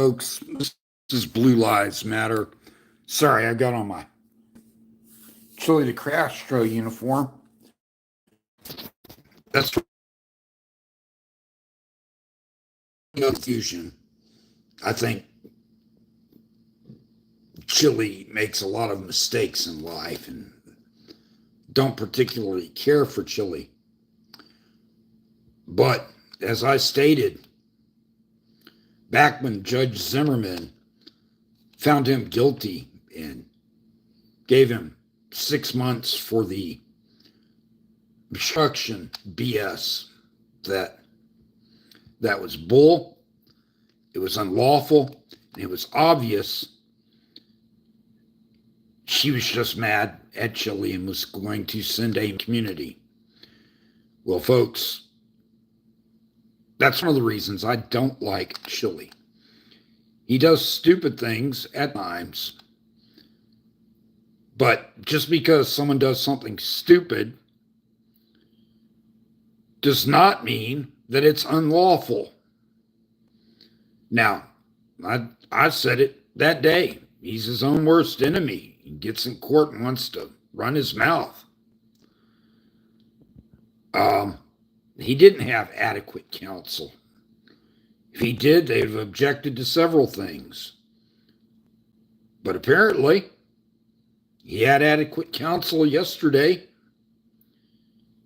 folks. This is Blue Lives Matter. Sorry, I got on my Chile decastro uniform. That's confusion. I think Chile makes a lot of mistakes in life and don't particularly care for Chile. But as I stated, back when Judge Zimmerman found him guilty and gave him 6 months for the obstruction BS, that was bull, it was unlawful, and it was obvious she was just mad at Chile and was going to send a community. Well, folks, that's one of the reasons I don't like Chile. He does stupid things at times, but just because someone does something stupid does not mean that it's unlawful. Now, I said it that day. He's his own worst enemy. He gets in court and wants to run his mouth. He didn't have adequate counsel. If he did, they'd have objected to several things. But apparently, he had adequate counsel yesterday,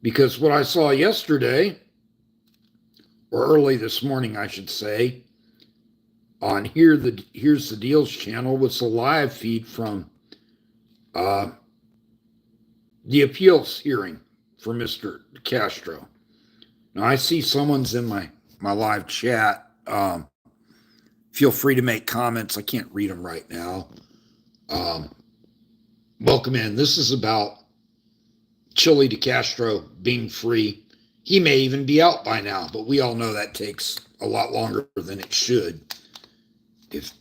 because what I saw yesterday, or early this morning, I should say, on Here's the Deals channel, was a live feed from the appeals hearing for Mr. Castro. Now, I see someone's in my live chat. Feel free to make comments. I can't read them right now. Welcome in. This is about Chile decastro being free. He may even be out by now, but we all know that takes a lot longer than it should. If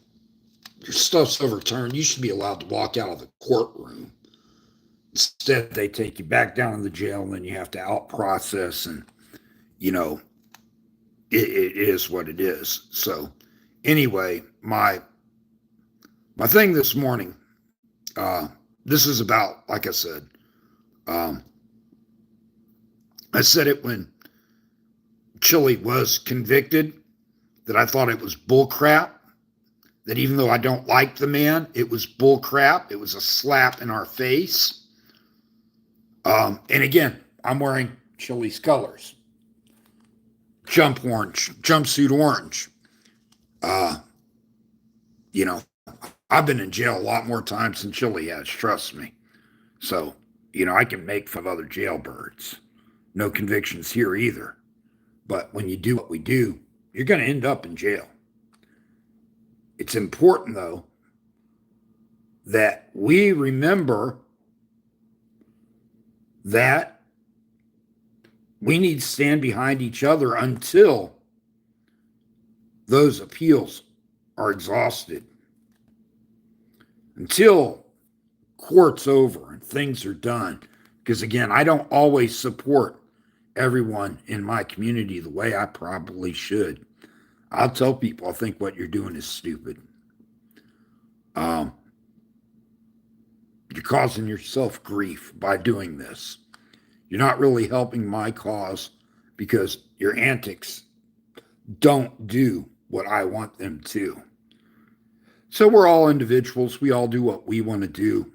your stuff's overturned, you should be allowed to walk out of the courtroom. Instead, they take you back down to the jail, and then you have to out-process, and, you know, it is what it is. So, anyway, my thing this morning, this is about, like I said, I said it when Chile was convicted, that I thought it was bullcrap, that even though I don't like the man, it was bullcrap. It was a slap in our face. And again, I'm wearing Chile's colors. Jumpsuit orange. You know, I've been in jail a lot more times than Chile has, trust me. So, you know, I can make fun of other jailbirds. No convictions here either. But when you do what we do, you're going to end up in jail. It's important, though, that we remember that we need to stand behind each other until those appeals are exhausted. Until court's over and things are done. Because, again, I don't always support everyone in my community the way I probably should. I'll tell people I think what you're doing is stupid. You're causing yourself grief by doing this. You're not really helping my cause because your antics don't do what I want them to. So we're all individuals. We all do what we want to do.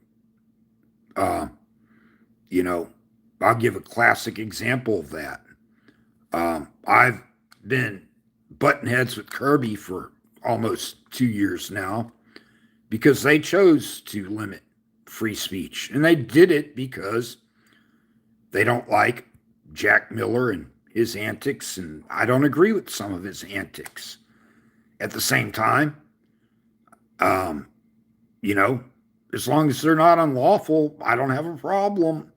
You know, I'll give a classic example of that. I've been button heads with Kirby for almost 2 years now because they chose to limit free speech. And they did it because they don't like Jack Miller and his antics, and I don't agree with some of his antics. At the same time, you know, as long as they're not unlawful, I don't have a problem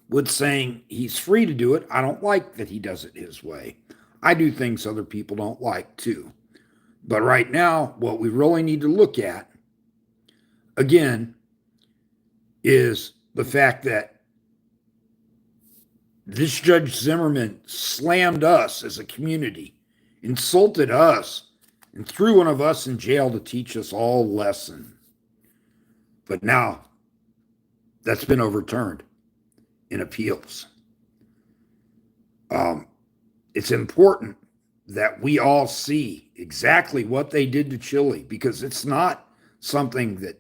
with saying he's free to do it. I don't like that he does it his way. I do things other people don't like too. But right now, what we really need to look at, again, is the fact that this Judge Zimmerman slammed us as a community, insulted us and threw one of us in jail to teach us all a lesson. But now that's been overturned in appeals. It's important that we all see exactly what they did to Chile, because it's not something that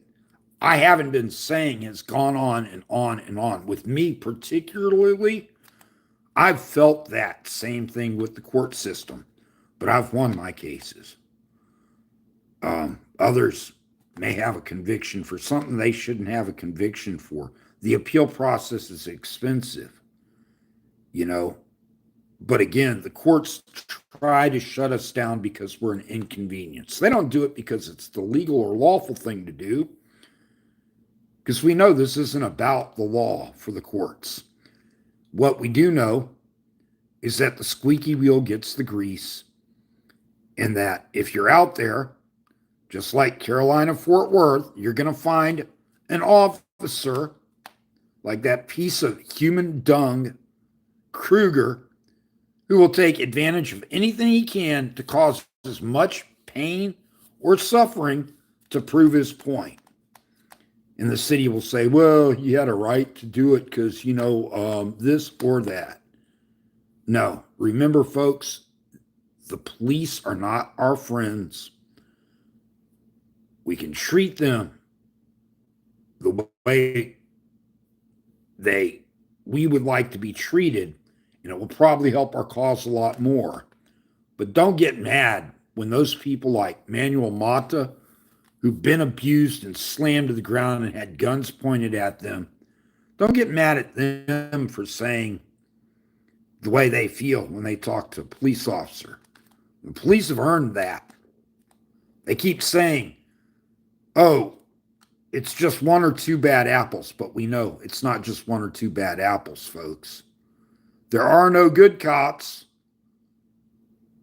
I haven't been saying has gone on and on and on. With me particularly, I've felt that same thing with the court system, but I've won my cases. Others may have a conviction for something they shouldn't have a conviction for. The appeal process is expensive, you know. But again, the courts try to shut us down because we're an inconvenience. They don't do it because it's the legal or lawful thing to do, because we know this isn't about the law for the courts. What we do know is that the squeaky wheel gets the grease, and that if you're out there, just like Carolina, Fort Worth, you're going to find an officer like that piece of human dung, Kruger, who will take advantage of anything he can to cause as much pain or suffering to prove his point. And the city will say, well, you had a right to do it because, this or that. No, remember, folks, the police are not our friends. We can treat them the way we would like to be treated, and it will probably help our cause a lot more. But don't get mad when those people like Manuel Mata, who've been abused and slammed to the ground and had guns pointed at them, don't get mad at them for saying the way they feel when they talk to a police officer. The police have earned that. They keep saying, oh, it's just one or two bad apples, but we know it's not just one or two bad apples, folks. There are no good cops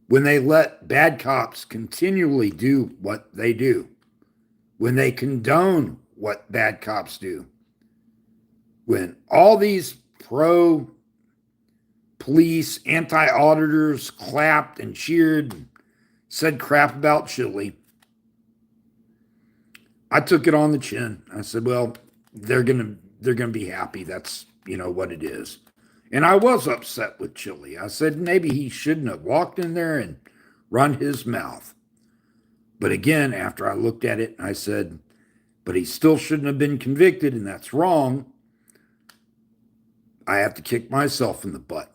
when they let bad cops continually do what they do, when they condone what bad cops do, when all these pro-police, anti-auditors clapped and cheered and said crap about Chile. I took it on the chin. I said, well, they're gonna be happy. That's what it is. And I was upset with Chile. I said maybe he shouldn't have walked in there and run his mouth. But again, after I looked at it, I said, but he still shouldn't have been convicted, and that's wrong. I have to kick myself in the butt.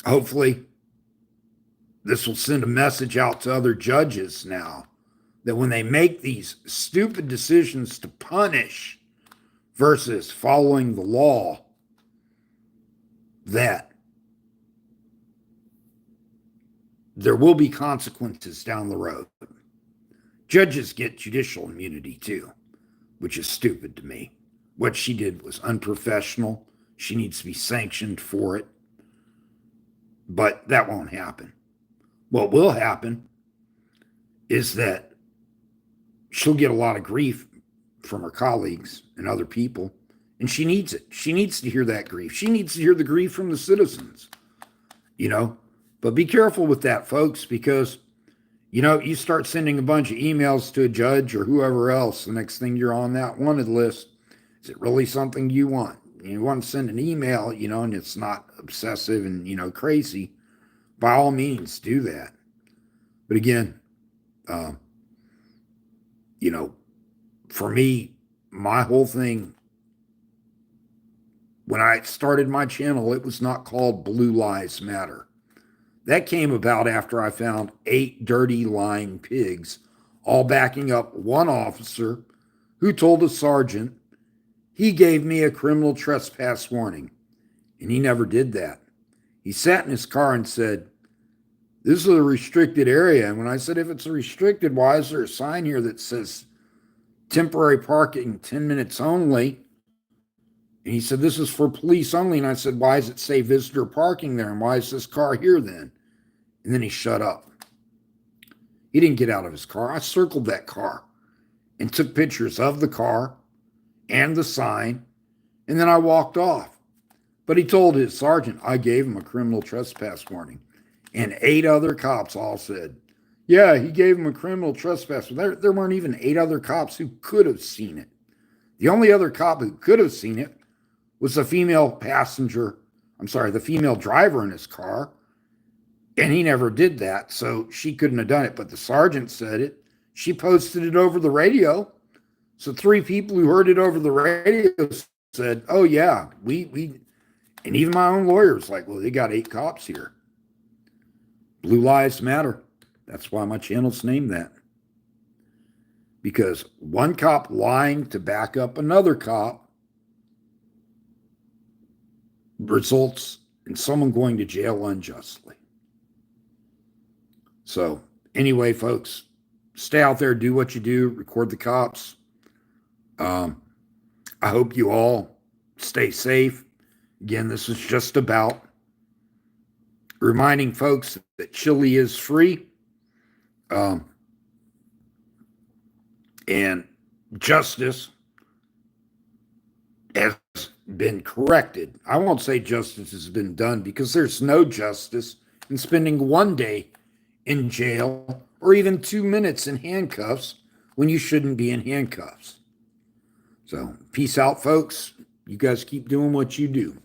Hopefully, this will send a message out to other judges now that when they make these stupid decisions to punish versus following the law, that there will be consequences down the road. Judges get judicial immunity too, which is stupid to me. What she did was unprofessional. She needs to be sanctioned for it. But that won't happen. What will happen is that she'll get a lot of grief from her colleagues and other people, and she needs it. She needs to hear that grief. She needs to hear the grief from the citizens, But be careful with that, folks, because, you start sending a bunch of emails to a judge or whoever else, the next thing you're on that wanted list. Is it really something you want? You want to send an email, and it's not obsessive and, crazy. By all means, do that. But again, for me, my whole thing, when I started my channel, it was not called Blue Lives Matter. That came about after I found 8 dirty, lying pigs, all backing up one officer who told a sergeant he gave me a criminal trespass warning, and he never did that. He sat in his car and said, this is a restricted area. And when I said, if it's a restricted, why is there a sign here that says temporary parking, 10 minutes only? And he said, this is for police only. And I said, why does it say visitor parking there? And why is this car here then? And then he shut up. He didn't get out of his car. I circled that car and took pictures of the car and the sign. And then I walked off. But he told his sergeant, I gave him a criminal trespass warning. And 8 other cops all said, yeah, he gave him a criminal trespass. There weren't even 8 other cops who could have seen it. The only other cop who could have seen it was the female driver in his car. And he never did that, so she couldn't have done it. But the sergeant said it. She posted it over the radio. So 3 people who heard it over the radio said, oh, yeah, we and even my own lawyer's like, well, they got 8 cops here. Blue lives matter. That's why my channel's named that. Because one cop lying to back up another cop results in someone going to jail unjustly. So anyway, folks, stay out there, do what you do, record the cops. I hope you all stay safe. Again, this is just about reminding folks that Chile is free. And justice has been corrected. I won't say justice has been done, because there's no justice in spending 1 day in jail or even 2 minutes in handcuffs when you shouldn't be in handcuffs. So peace out, folks. You guys keep doing what you do.